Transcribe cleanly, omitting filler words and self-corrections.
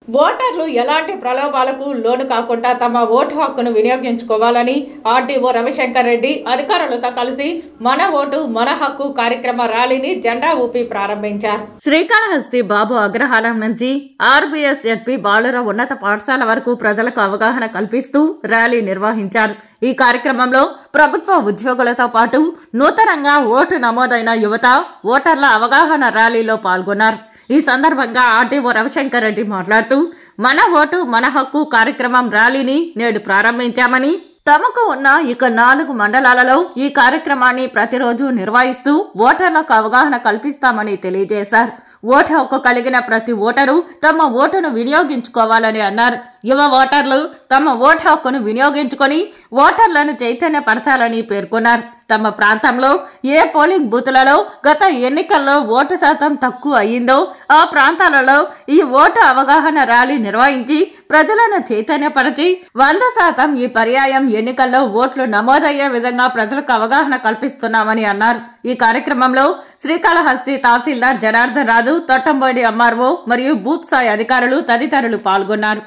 ఓటర్లు ఎలాంటి ప్రలోభాలకు లోను కాకుండా తమ ఓటు హక్కును వినియోగించుకోవాలని ఆర్డీఓ రవిశంకర్ రెడ్డి అధికారులతో కలిసి మన ఓటు మన హక్కు కార్యక్రమ ర్యాలీని జెండా ఊపి ప్రారంభించారు. శ్రీకాళహస్తి బాబు అగ్రహారం నుంచి ఆర్బీఎస్ ఎడ్పీ బాలుర ఉన్నత పాఠశాల వరకు ప్రజలకు అవగాహన కల్పిస్తూ ర్యాలీ నిర్వహించారు. ఈ కార్యక్రమంలో ప్రభుత్వ ఉద్యోగులతో పాటు నూతనంగా ఓటు నమోదైన యువత ఓటర్ల అవగాహన ర్యాలీలో పాల్గొన్నారు. ఈ సందర్భంగా ఆర్డీఓ రవిశంకర్ రెడ్డి మాట్లాడుతూ మన ఓటు మన హక్కు కార్యక్రమం ర్యాలీని నేడు ప్రారంభించామని, తమకు ఉన్న ఇక 4 మండలాలలో ఈ కార్యక్రమాన్ని ప్రతిరోజు నిర్వహిస్తూ ఓటర్లకు అవగాహన కల్పిస్తామని తెలియజేశారు. ఓటు హక్కు కలిగిన ప్రతి ఓటరు తమ ఓటును వినియోగించుకోవాలని అన్నారు. యువ ఓటర్లు తమ ఓటు హక్కును వినియోగించుకొని ఓటర్లను చైతన్యపరచాలని పేర్కొన్నారు. తమ ప్రాంతంలో ఏ పోలింగ్ బూతులలో గత ఎన్నికల్లో ఓటు శాతం తక్కువ అయ్యిందో ఆ ప్రాంతాలలో ఈ ఓటు అవగాహన ర్యాలీ నిర్వహించి ప్రజలను చైతన్యపరిచి 100% ఈ పర్యాయం ఎన్నికల్లో ఓట్లు నమోదయ్యే విధంగా ప్రజలకు అవగాహన కల్పిస్తున్నామని అన్నారు. ఈ కార్యక్రమంలో శ్రీకాళహస్తి తహసీల్దార్ జనార్దన్ రాజు, తొట్టంబోడి ఎంఆర్ఓ మరియు బూత్ స్థాయి అధికారులు తదితరులు పాల్గొన్నారు.